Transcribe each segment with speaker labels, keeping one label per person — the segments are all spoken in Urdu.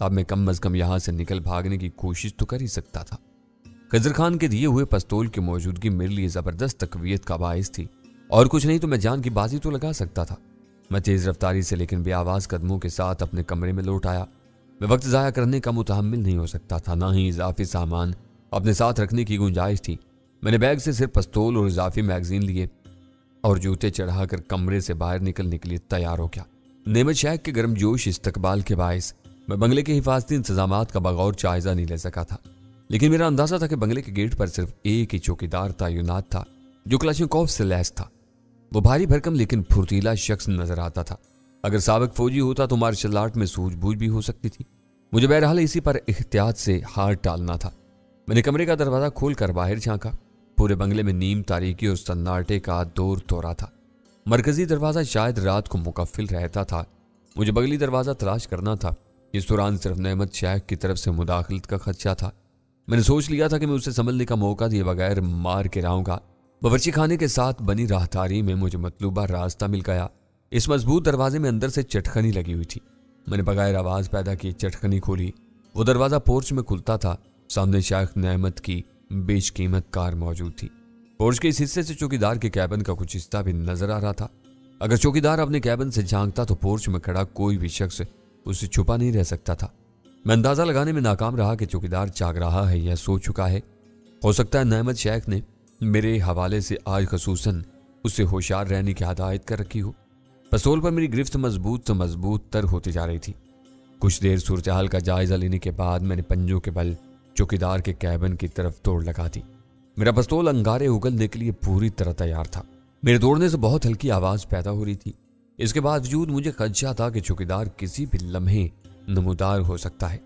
Speaker 1: اب میں کم از کم یہاں سے نکل بھاگنے کی کوشش تو کر ہی سکتا تھا۔ خضر خان کے دیے ہوئے پستول کی موجودگی میرے لیے زبردست تقویت کا باعث تھی، اور کچھ نہیں تو میں جان کی بازی تو لگا سکتا تھا۔ میں تیز رفتاری سے لیکن بے آواز قدموں کے ساتھ اپنے کمرے میں لوٹ آیا۔ میں وقت ضائع کرنے کا متحمل نہیں ہو سکتا تھا، نہ ہی اضافی سامان اپنے ساتھ رکھنے کی گنجائش تھی۔ میں نے بیگ سے صرف پستول اور اضافی میگزین لیے اور جوتے چڑھا کر کمرے سے باہر نکلنے کے لیے تیار ہو گیا۔ نعمت شیخ کے گرم جوش استقبال کے باعث میں بنگلے کے حفاظتی انتظامات کا بغور جائزہ نہیں لے سکا تھا، لیکن میرا اندازہ تھا کہ بنگلے کے گیٹ پر صرف ایک ہی چوکیدار تعینات تھا جو کلاشنکوف سے لیس تھا۔ وہ بھاری بھرکم لیکن پھرتیلا شخص نظر آتا تھا۔ اگر سابق فوجی ہوتا تو مارشل آرٹ میں سوجھ بوجھ بھی ہو سکتی تھی۔ مجھے بہرحال اسی پر احتیاط سے ہاتھ ٹالنا تھا۔ میں نے کمرے کا دروازہ کھول کر باہر جھانکا۔ پورے بنگلے میں نیم تاریکی اور سناٹے کا دور دورہ تھا۔ مرکزی دروازہ شاید رات کو مقفل رہتا تھا۔ مجھے بغلی دروازہ تلاش کرنا تھا۔ اس دوران صرف نعمت شیخ کی طرف سے مداخلت کا خدشہ تھا۔ میں نے سوچ لیا تھا کہ میں اسے سنبھلنے کا موقع دیے بغیر مار کے رہوں گا۔ باورچی خانے کے ساتھ بنی راہداری میں مجھے مطلوبہ راستہ مل گیا۔ اس مضبوط دروازے میں اندر سے چٹخنی لگی ہوئی تھی۔ میں نے بغیر آواز پیدا کی چٹخنی کھولی۔ وہ دروازہ پورچ میں کھلتا تھا۔ سامنے شیخ نعمت کی بیش قیمت کار موجود تھی۔ پورچ کے اس حصے سے چوکیدار کے کیبن کا کچھ حصہ بھی نظر آ رہا تھا۔ اگر چوکیدار اپنے کیبن سے جھانکتا تو پورچ میں کھڑا کوئی بھی شخص اسے چھپا نہیں رہ سکتا تھا۔ میں اندازہ لگانے میں ناکام رہا کہ چوکیدار جاگ رہا ہے یا سو چکا ہے۔ ہو سکتا ہے نعمت شیخ نے میرے حوالے سے آج خصوصاً اسے ہوشیار رہنے کی ہدایت کر رکھی ہو۔ پستول پر میری گرفت مضبوط تر ہوتی جا رہی تھی۔ کچھ دیر صورتحال کا جائزہ لینے کے بعد میں نے پنجوں کے بل چوکیدار کے کیبن کی طرف دوڑ لگا دی۔ میرا پستول انگارے اگلنے کے لیے پوری طرح تیار تھا۔ میرے دوڑنے سے بہت ہلکی آواز پیدا ہو رہی تھی۔ اس کے باوجود مجھے خدشہ تھا کہ چوکیدار کسی بھی لمحے نمودار ہو سکتا ہے۔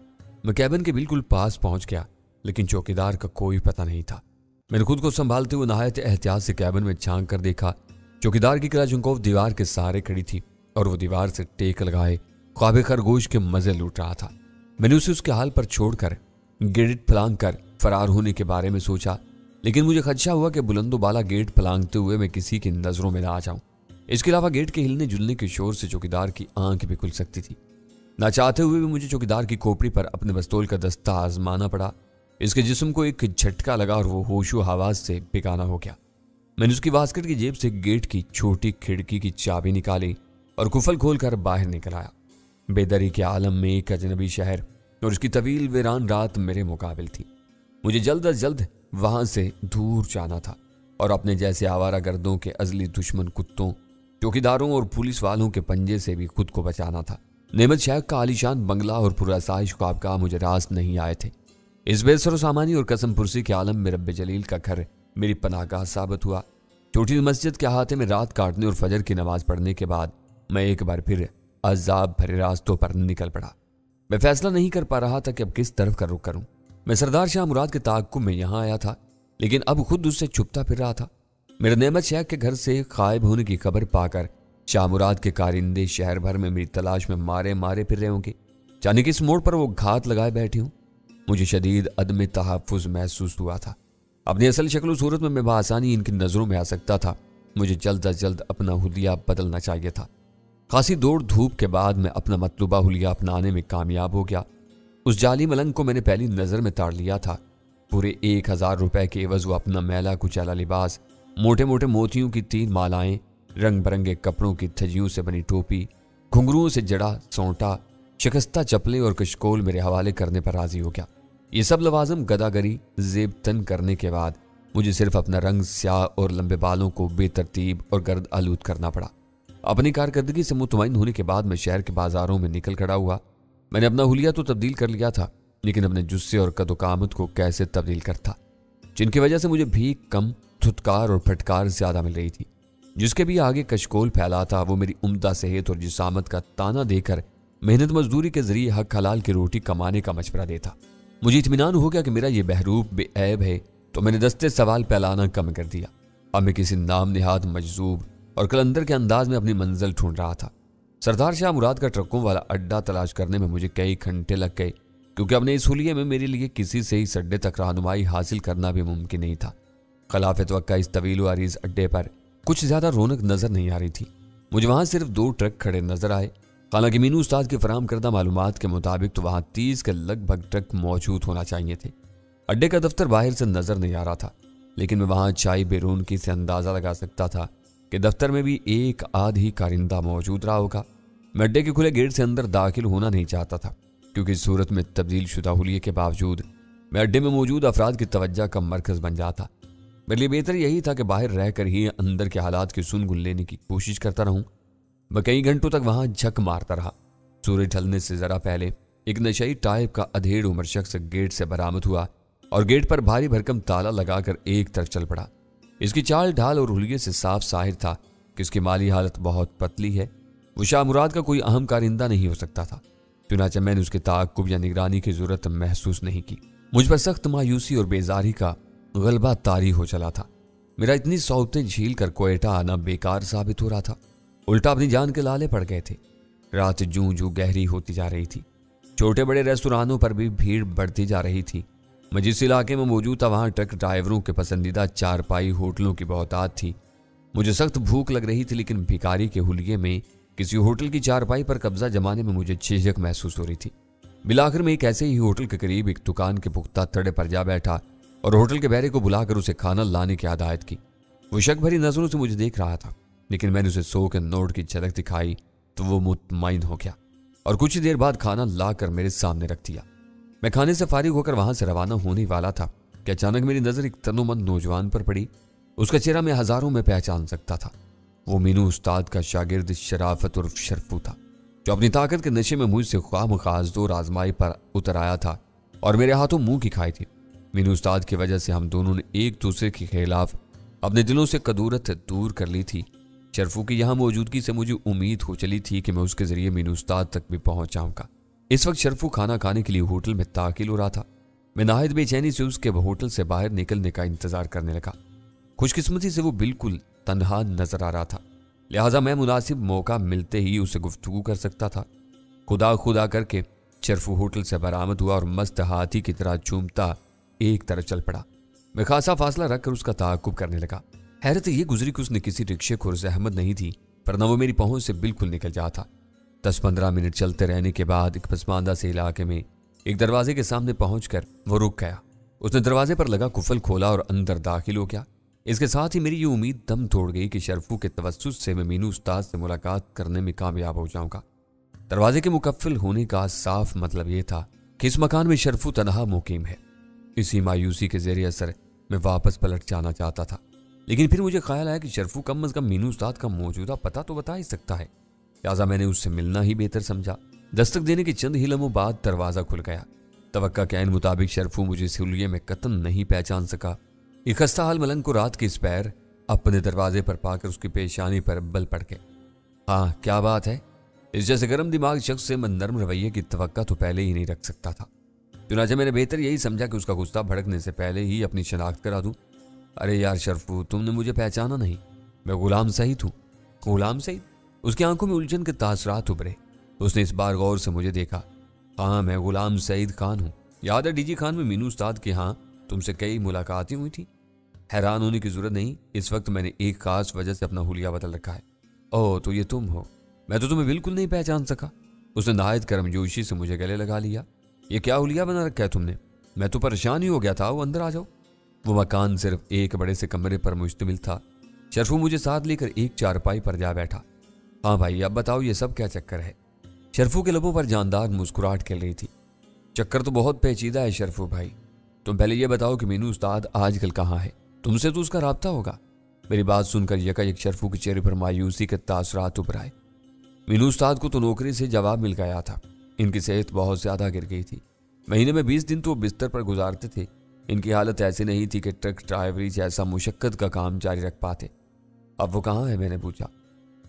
Speaker 1: میں کیبن کے بالکل پاس پہنچ گیا، لیکن چوکیدار کا کوئی پتہ نہیں تھا۔ میں نے خود کو سنبھالتے ہوئے نہایت احتیاط سے کیبن میں جھانک کر دیکھا۔ چوکیدار کی کلاشنکوف دیوار کے سہارے کھڑی تھی اور وہ دیوار سے ٹیک لگائے خواب خرگوش کے مزے لوٹ رہا تھا۔ میں نے اسے اس کے حال پر چھوڑ کر گیٹ پھلانگ کر فرار ہونے کے بارے میں سوچا، لیکن مجھے خدشہ ہوا کہ بلند و بالا گیٹ پھلانگتے ہوئے میں کسی کی نظروں میں نہ آ جاؤں۔ اس کے علاوہ گیٹ کے ہلنے جلنے کے شور سے چوکیدار کی آنکھ بھی کھل سکتی تھی۔ نہ چاہتے ہوئے بھی مجھے چوکیدار کی کھوپڑی پر اپنے پستول کا دستہ آزمانا پڑا۔ اس کے جسم کو ایک جھٹکا لگا اور وہ ہوش و حواس سے بیگانہ ہو گیا۔ میں نے اس کی واسکٹ کی جیب سے گیٹ کی چھوٹی کھڑکی کی چابی نکالی اور قفل کھول کر باہر نکل آیا۔ بے دری کے عالم میں ایک اجنبی شہر اور اس کی طویل ویران رات میرے مقابل تھی۔ مجھے جلد از جلد وہاں سے دور جانا تھا اور اپنے جیسے آوارہ گردوں کے ازلی دشمن کتوں، چوکیداروں اور پولیس والوں کے پنجے سے بھی خود کو بچانا تھا۔ نعمت شیخ کا عالیشان بنگلہ اور پرآسائش خوابگاہ مجھے راست نہیں آئے تھے۔ اس بے سر و سامانی اور قسم پرسی کے عالم میں رب جلیل کا گھر میری پناہ گاہ ثابت ہوا۔ چھوٹی مسجد کے احاطے میں رات کاٹنے اور فجر کی نماز پڑھنے کے بعد میں ایک بار پھر عذاب بھرے راستوں پر نکل پڑا۔ میں فیصلہ نہیں کر پا رہا تھا کہ اب کس طرف کا رخ کروں۔ میں سردار شاہ مراد کے تعاقب میں یہاں آیا تھا، لیکن اب خود اس سے چھپتا پھر رہا تھا۔ میرے نعمت شیخ کے گھر سے غائب ہونے کی خبر پا کر شاہ مراد کے کارندے شہر بھر میں میری تلاش میں مارے پھر رہے ہوں گے، جانے کہ اس موڑ پر وہ گھات لگائے بیٹھے ہوں۔ مجھے شدید عدم تحفظ محسوس ہوا تھا۔ اپنی اصل شکل و صورت میں بآسانی ان کی نظروں میں آ سکتا تھا۔ مجھے جلد از جلد اپنا حلیہ بدلنا چاہیے تھا۔ خاصی دوڑ دھوپ کے بعد میں اپنا مطلوبہ حلیہ اپنانے میں کامیاب ہو گیا۔ اس جعلی ملنگ کو میں نے پہلی نظر میں تاڑ لیا تھا۔ پورے 1000 روپے کے عوض وہ اپنا میلا کچیلا لباس، موٹے موٹے موتیوں کی 3 مالائیں، رنگ برنگے کپڑوں کی تھجیوں سے بنی ٹوپی، گھنگروؤں سے جڑا سونٹا، شکستہ چپلیں اور کشکول میرے حوالے کرنے پر راضی ہو گیا۔ یہ سب لوازم گداگری زیب تن کرنے کے بعد مجھے صرف اپنا رنگ سیاہ اور لمبے بالوں کو بے ترتیب اور گرد آلود کرنا پڑا۔ اپنی کارکردگی سے مطمئن ہونے کے بعد میں شہر کے بازاروں میں نکل کھڑا ہوا۔ میں نے اپنا حلیہ تو تبدیل کر لیا تھا، لیکن اپنے جسے اور قد و قامت کو کیسے تبدیل کرتا، جن کی وجہ سے مجھے بھیک کم، دھتکار اور پھٹکار زیادہ مل رہی تھی۔ جس کے بھی آگے کشکول پھیلا تھا وہ میری عمدہ صحت اور جسامت کا تانا دے کر محنت مزدوری کے ذریعے حق حلال کی روٹی کمانے کا مشورہ دیتا۔ مجھے اطمینان ہو گیا کہ میرا یہ بہروپ بے عیب ہے، تو میں نے دستے سوال پھیلانا کم کر دیا۔ اب میں کسی نام نہاد مجذوب اور کلندر کے انداز میں اپنی منزل ڈھونڈ رہا تھا۔ سردار شاہ مراد کا ٹرکوں والا اڈا تلاش کرنے میں مجھے کئی گھنٹے لگ گئے، کیونکہ اپنے اس حلیے میں میرے لیے کسی سے ہی اڈے تک رہنمائی حاصل کرنا بھی ممکن نہیں تھا۔ خلاف توقع اس طویل و عریض اڈے پر کچھ زیادہ رونق نظر نہیں آ رہی تھی۔ مجھے وہاں صرف 2 ٹرک کھڑے نظر آئے۔ حالانکہ مینو استاد کے فراہم کردہ معلومات کے مطابق تو وہاں 30 کے لگ بھگ ٹرک موجود ہونا چاہیے تھے۔ اڈے کا دفتر باہر سے نظر نہیں آ رہا تھا، لیکن میں وہاں چائے بیرونکی سے اندازہ لگا سکتا تھا کہ دفتر میں بھی ایک آدھ ہی کارندہ موجود رہا ہوگا۔ میں اڈے کے کھلے گیٹ سے اندر داخل ہونا نہیں چاہتا تھا، کیونکہ اس صورت میں تبدیل شدہ حلیے کے باوجود میں اڈے میں موجود افراد کی توجہ کا مرکز بن جاتا۔ میرے لیے بہتر یہی تھا کہ باہر رہ کر ہی اندر کے حالات کی سن لینے کی کوشش کرتا رہوں۔ میں کئی گھنٹوں تک وہاں جھک مارتا رہا۔ سورج ڈھلنے سے ذرا پہلے ایک نشئی ٹائپ کا ادھیڑ عمر شخص گیٹ سے برآمد ہوا اور گیٹ پر بھاری بھرکم تالا لگا کر ایک طرف چل پڑا۔ اس کی چال ڈھال اور حلیے سے صاف ظاہر تھا کہ اس کی مالی حالت بہت پتلی ہے۔ وہ شاہ مراد کا کوئی اہم کارندہ نہیں ہو سکتا تھا، چنانچہ میں نے اس کے تعاقب یا نگرانی کی ضرورت محسوس نہیں کی۔ مجھ پر سخت مایوسی اور بیزاری کا غلبہ طاری ہو چلا تھا۔ میرا اتنی صحبتیں جھیل کر کوئٹہ آنا بیکار ثابت ہو رہا تھا، الٹا اپنی جان کے لالے پڑ گئے تھے۔ رات جوں جوں گہری ہوتی جا رہی تھی، چھوٹے بڑے ریستورانوں پر بھی بھیڑ بڑھتی جا رہی تھی۔ میں جس علاقے میں موجود تھا وہاں ٹرک ڈرائیوروں کے پسندیدہ چارپائی ہوٹلوں کی بہتات تھی۔ مجھے سخت بھوک لگ رہی تھی، لیکن بھکاری کے حلیے میں کسی ہوٹل کی چارپائی پر قبضہ جمانے میں مجھے جھجک محسوس ہو رہی تھی۔ بالآخر میں ایک ایسے ہی ہوٹل کے قریب ایک دکان کے پختہ تڑے پر جا بیٹھا اور ہوٹل کے بہرے کو بلا کر اسے کھانا لانے کی ہدایت کی۔ وہ شک بھری نظروں سے مجھے دیکھ رہا تھا، لیکن میں نے اسے 100 کے نوٹ کی جھلک دکھائی تو وہ مطمئن ہو گیا اور کچھ دیر بعد کھانا لا کر میرے سامنے رکھ دیا۔ میں کھانے سے فارغ ہو کر وہاں سے روانہ ہونے والا تھا کہ اچانک میری نظر ایک تنومند نوجوان پر پڑی۔ اس کا چہرہ میں ہزاروں میں پہچان سکتا تھا۔ وہ مینو استاد کا شاگرد شرافت عرف شرفو تھا، جو اپنی طاقت کے نشے میں مجھ سے خواہ مخواہ دور آزمائی پر اتر آیا تھا اور میرے ہاتھوں منہ کی کھائی تھی۔ مینو استاد کی وجہ سے ہم دونوں نے ایک دوسرے کے خلاف اپنے دلوں سے کدورت دور کر لی تھی۔ شرفو کی یہاں موجودگی سے مجھے امید ہو چلی تھی کہ میں اس کے ذریعے مینو استاد تک بھی پہنچ جاؤں گا۔ اس وقت شرفو کھانا کھانے کے لیے ہوٹل میں داخل ہو رہا تھا۔ میں نہایت بے چینی سے اس کے ہوٹل سے باہر نکلنے کا انتظار کرنے لگا۔ خوش قسمتی سے وہ بالکل تنہا نظر آ رہا تھا، لہٰذا میں مناسب موقع ملتے ہی اسے گفتگو کر سکتا تھا۔ خدا کر کے شرفو ہوٹل سے برآمد ہوا اور مست ہاتھی کی طرح چومتا ایک طرف چل پڑا۔ میں خاصا فاصلہ رکھ کر اس کا تعاقب کرنے لگا۔ حیرت یہ گزری کہ اس نے کسی رکشے کو زحمت نہیں دی، ورنہ وہ میری پہنچ سے بالکل نکل جاتا۔ 10-15 منٹ چلتے رہنے کے بعد ایک پسماندہ سے علاقے میں ایک دروازے کے سامنے پہنچ کر وہ رک گیا۔ اس نے دروازے پر لگا قفل کھولا اور اندر داخل ہو گیا۔ اس کے ساتھ ہی میری یہ امید دم توڑ گئی کہ شرفو کے توسط سے میں مینو استاد سے ملاقات کرنے میں کامیاب ہو جاؤں گا۔ دروازے کے مقفل ہونے کا صاف مطلب یہ تھا کہ اس مکان میں شرفو تنہا مقیم ہے۔ اسی مایوسی کے زیر اثر میں واپس پلٹ جانا چاہتا تھا، لیکن پھر مجھے خیال آیا کہ شرفو کم از کم مینو استاد کا موجودہ پتہ تو بتا ہی سکتا ہے، لہٰذا میں نے اس سے ملنا ہی بہتر سمجھا۔ دستک دینے کے چند ہی لمحوں بعد دروازہ کھل گیا۔ توقع کے عین مطابق شرفو مجھے اس حلیے میں قطعاً نہیں پہچان سکا۔ ایک خستہ حال ملنگ کو رات کے اس پیر اپنے دروازے پر پا کر اس کی پیشانی پر بل پڑ کے، ہاں کیا بات ہے؟ اس جیسے گرم دماغ شخص سے میں نرم رویے کی توقع تو پہلے ہی نہیں رکھ سکتا تھا، چنانچہ میں نے بہتر یہی سمجھا کہ اس کا غصہ بھڑکنے سے پہلے ہی اپنی شناخت کرا دوں۔ ارے یار شرفو، تم نے مجھے پہچانا نہیں، میں غلام سعید ہوں۔ غلام سعید؟ اس کی آنکھوں میں الجھن کے تاثرات ابھرے۔ اس نے اس بار غور سے مجھے دیکھا۔ ہاں میں غلام سعید خان ہوں، یاد ہے ڈی جی خان میں مینو استاد کے ہاں تم سے کئی ملاقاتیں ہوئی تھیں؟ حیران ہونے کی ضرورت نہیں، اس وقت میں نے ایک خاص وجہ سے اپنا حلیہ بدل رکھا ہے۔ اوہ تو یہ تم ہو، میں تو تمہیں بالکل نہیں پہچان سکا۔ اس نے نہایت گرم جوشی سے مجھے گلے لگا لیا۔ یہ کیا حلیہ بنا رکھا ہے تم نے؟ میں تو پریشان ہی ہو گیا تھا، وہ اندر آ جاؤ۔ وہ مکان صرف ایک بڑے سے کمرے پر مشتمل تھا۔ شرفو مجھے ساتھ لے کر ایک چارپائی پر جا بیٹھا۔ ہاں بھائی اب بتاؤ یہ سب کیا چکر ہے؟ شرفو کے لبوں پر جاندار مسکراہٹ کھل رہی تھی۔ چکر تو بہت پیچیدہ ہے شرفو بھائی، تم پہلے یہ بتاؤ کہ مینو استاد آج کل کہاں ہے؟ تم سے تو اس کا رابطہ ہوگا۔ میری بات سن کر یکایک شرفو کے چہرے پر مایوسی کے تاثرات ابھر آئے۔ مینو استاد کو تو نوکری سے جواب مل گیا تھا، ان کی صحت بہت زیادہ گر گئی تھی، مہینے میں 20 دن تو بستر پر گزارتے تھے۔ ان کی حالت ایسی نہیں تھی کہ ٹرک ڈرائیوری جیسا مشقت کا کام جاری رکھ پاتے۔ اب وہ کہاں ہے؟ میں نے پوچھا۔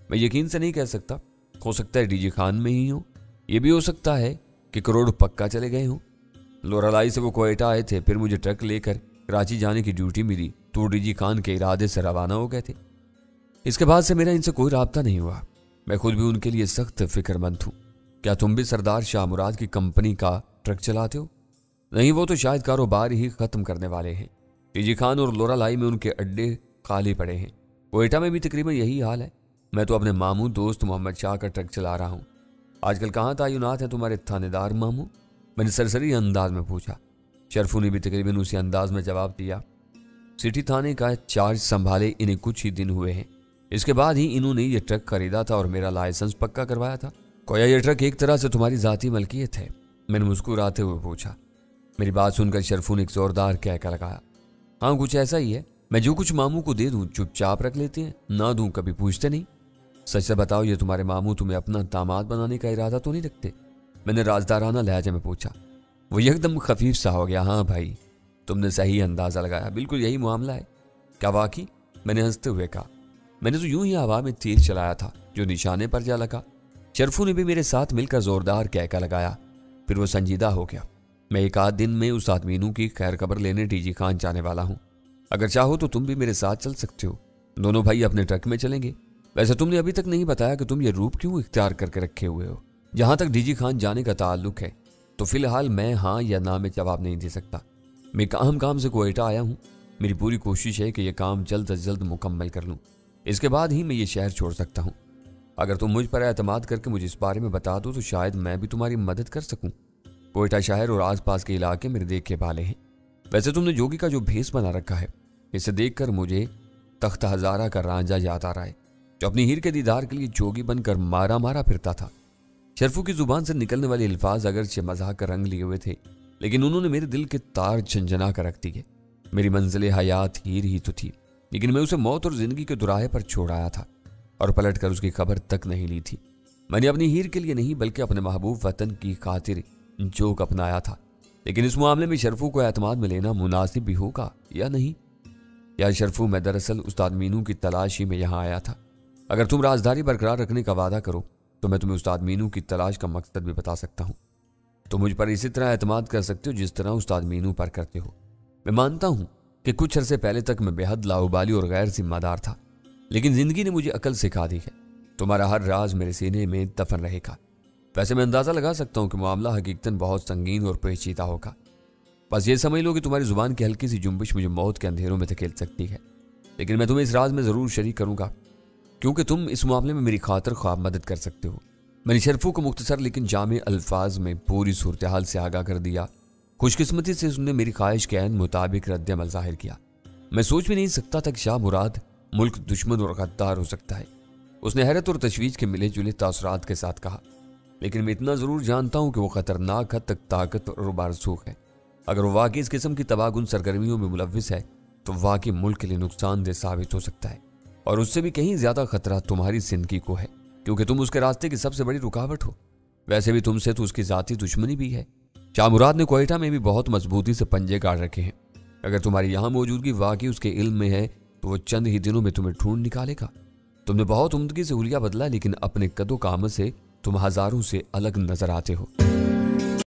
Speaker 1: میں یقین سے نہیں کہہ سکتا، ہو سکتا ہے ڈی جی خان میں ہی ہوں، یہ بھی ہو سکتا ہے کہ کروڑ پکا چلے گئے ہوں۔ لورالائی سے وہ کوئٹہ آئے تھے، پھر مجھے ٹرک لے کر کراچی جانے کی ڈیوٹی ملی تو ڈی جی خان کے ارادے سے روانہ ہو گئے تھے۔ اس کے بعد سے میرا ان سے کوئی رابطہ نہیں ہوا۔ میں خود بھی ان کے لیے سخت فکر مند ہوں۔ کیا تم بھی سردار شاہ مراد کی کمپنی کا ٹرک چلاتے ہو؟ نہیں، وہ تو شاید کاروبار ہی ختم کرنے والے ہیں۔ ڈی جی خان اور لورالائی میں ان کے اڈے خالی پڑے ہیں۔ کوئٹہ میں بھی تقریباً یہی حال ہے۔ میں تو اپنے ماموں دوست محمد شاہ کا ٹرک چلا رہا ہوں۔ آج کل کہاں تعینات ہیں تمہارے تھانے دار ماموں؟ میں نے سرسری انداز میں پوچھا۔ شرفو نے بھی تقریباً اسی انداز میں جواب دیا۔ سٹی تھانے کا چارج سنبھالے انہیں کچھ ہی دن ہوئے ہیں۔ اس کے بعد ہی انہوں نے یہ ٹرک خریدا تھا اور میرا لائسنس پکا کروایا تھا۔ کویا یہ ٹرک ایک طرح سے تمہاری ذاتی ملکیت ہے؟ میں نے مسکراتے ہوئے پوچھا۔ میری بات سن کر شرفو نے ایک زوردار کہکا لگایا۔ ہاں کچھ ایسا ہی ہے، میں جو کچھ ماموں کو دے دوں چپ چاپ رکھ لیتے ہیں، نہ دوں کبھی پوچھتے نہیں۔ سچ سے بتاؤ یہ تمہارے ماموں تمہیں اپنا داماد بنانے کا ارادہ تو نہیں رکھتے؟ میں نے رازدارانہ لہجے میں پوچھا۔ وہ یکدم خفیف سا ہو گیا۔ ہاں بھائی تم نے صحیح اندازہ لگایا، بالکل یہی معاملہ ہے۔ کیا واقعی؟ میں نے ہنستے ہوئے کہا۔ میں نے تو یوں ہی ہوا میں تیر چلایا تھا جو نشانے پر جا لگا۔ شرفو نے بھی میرے ساتھ مل کر زوردار کہکا لگایا۔ پھر وہ سنجیدہ ہو گیا۔ میں ایک آدھ دن میں استاد مینو کی خیر خبر لینے ڈی جی خان جانے والا ہوں۔ اگر چاہو تو تم بھی میرے ساتھ چل سکتے ہو، دونوں بھائی اپنے ٹرک میں چلیں گے۔ ویسے تم نے ابھی تک نہیں بتایا کہ تم یہ روپ کیوں اختیار کر کے رکھے ہوئے ہو؟ جہاں تک ڈی جی خان جانے کا تعلق ہے تو فی الحال میں ہاں یا نہ میں جواب نہیں دے سکتا۔ میں ایک اہم کام سے کوئٹہ آیا ہوں۔ میری پوری کوشش ہے کہ یہ کام جلد از جلد مکمل کر لوں، اس کے بعد ہی میں یہ شہر چھوڑ سکتا ہوں۔ اگر تم مجھ پر اعتماد کر کے مجھے اس بارے میں بتا دو تو شاید میں بھی تمہاری مدد کر سکوں۔ کوئٹہ شہر اور آس پاس کے علاقے میرے دیکھے بھالے ہیں۔ ویسے تم نے جوگی کا جو بھیس بنا رکھا ہے اسے دیکھ کر مجھے تخت ہزارہ کا رانجھا یاد آ رہا ہے جو اپنی ہیر کے دیدار کے لیے جوگی بن کر مارا مارا پھرتا تھا۔ شرفو کی زبان سے نکلنے والے الفاظ اگرچہ مزاح کا رنگ لیے ہوئے تھے لیکن انہوں نے میرے دل کے تار جھنجھنا کر رکھ دیے۔ میری منزل حیات ہیر ہی تو تھی لیکن میں اسے موت اور زندگی کے دوراہے پر چھوڑ آیا تھا اور پلٹ کر اس کی خبر تک نہیں لی تھی۔ میں نے اپنی ہیر کے لیے نہیں بلکہ اپنے محبوب وطن کی خاطر جوگ اپنایا تھا، لیکن اس معاملے میں شرفو کو اعتماد میں لینا مناسب بھی ہوگا یا نہیں؟ یا شرفو میں دراصل استاد مینو کی تلاشی میں یہاں آیا تھا۔ اگر تم رازداری برقرار رکھنے کا وعدہ کرو تو میں تمہیں استاد مینو کی تلاش کا مقصد بھی بتا سکتا ہوں۔ تو مجھ پر اسی طرح اعتماد کر سکتے ہو جس طرح استاد مینو پر کرتے ہو۔ میں مانتا ہوں کہ کچھ عرصے پہلے تک میں بے حد لاؤبالی اور غیر ذمہ دار تھا، لیکن زندگی نے مجھے عقل سکھا دی ہے۔ تمہارا ہر راز میرے سینے میں دفن رہے گا۔ ویسے میں اندازہ لگا سکتا ہوں کہ معاملہ حقیقتاً بہت سنگین اور پیچیدہ ہوگا۔ بس یہ سمجھ لو کہ تمہاری زبان کی ہلکی سی جنبش مجھے موت کے اندھیروں میں دھکیل سکتی ہے، لیکن میں تمہیں اس راز میں ضرور شریک کروں گا کیونکہ تم اس معاملے میں میری خاطر خواہ مدد کر سکتے ہو۔ میں نے شرفو کو مختصر لیکن جامع الفاظ میں پوری صورتحال سے آگاہ کر دیا۔ خوش قسمتی سے اس نے میری خواہش کے عین مطابق رد عمل ظاہر کیا۔ میں سوچ بھی نہیں سکتا تھا کہ شاہ مراد ملک دشمن اور غدار ہو سکتا ہے۔ اس نے حیرت اور تشویش کے ملے جلے تاثرات کے ساتھ کہا، لیکن میں اتنا ضرور جانتا ہوں کہ وہ خطرناک حد تک طاقت اور بارسوخ ہے۔ اگر وہ واقعی اس قسم کی تباہکن سرگرمیوں میں ملوث ہے تو واقعی ملک کے لیے نقصان دہ ثابت ہو سکتا ہے، اور اس سے بھی کہیں زیادہ خطرہ تمہاری زندگی کو ہے کیونکہ تم اس کے راستے کی سب سے بڑی رکاوٹ ہو۔ ویسے بھی تم سے تو اس کی ذاتی دشمنی بھی ہے۔ شاہ مراد نے کوئٹہ میں بھی بہت مضبوطی سے پنجے گاڑ رکھے ہیں۔ اگر تمہاری یہاں موجودگی واقعی اس کے علم میں ہے تو وہ چند ہی دنوں میں تمہیں ڈھونڈ نکالے گا۔ تم نے بہت عمدگی سے حلیہ بدلا لیکن اپنے قد و قامت سے تم ہزاروں سے الگ نظر آتے ہو۔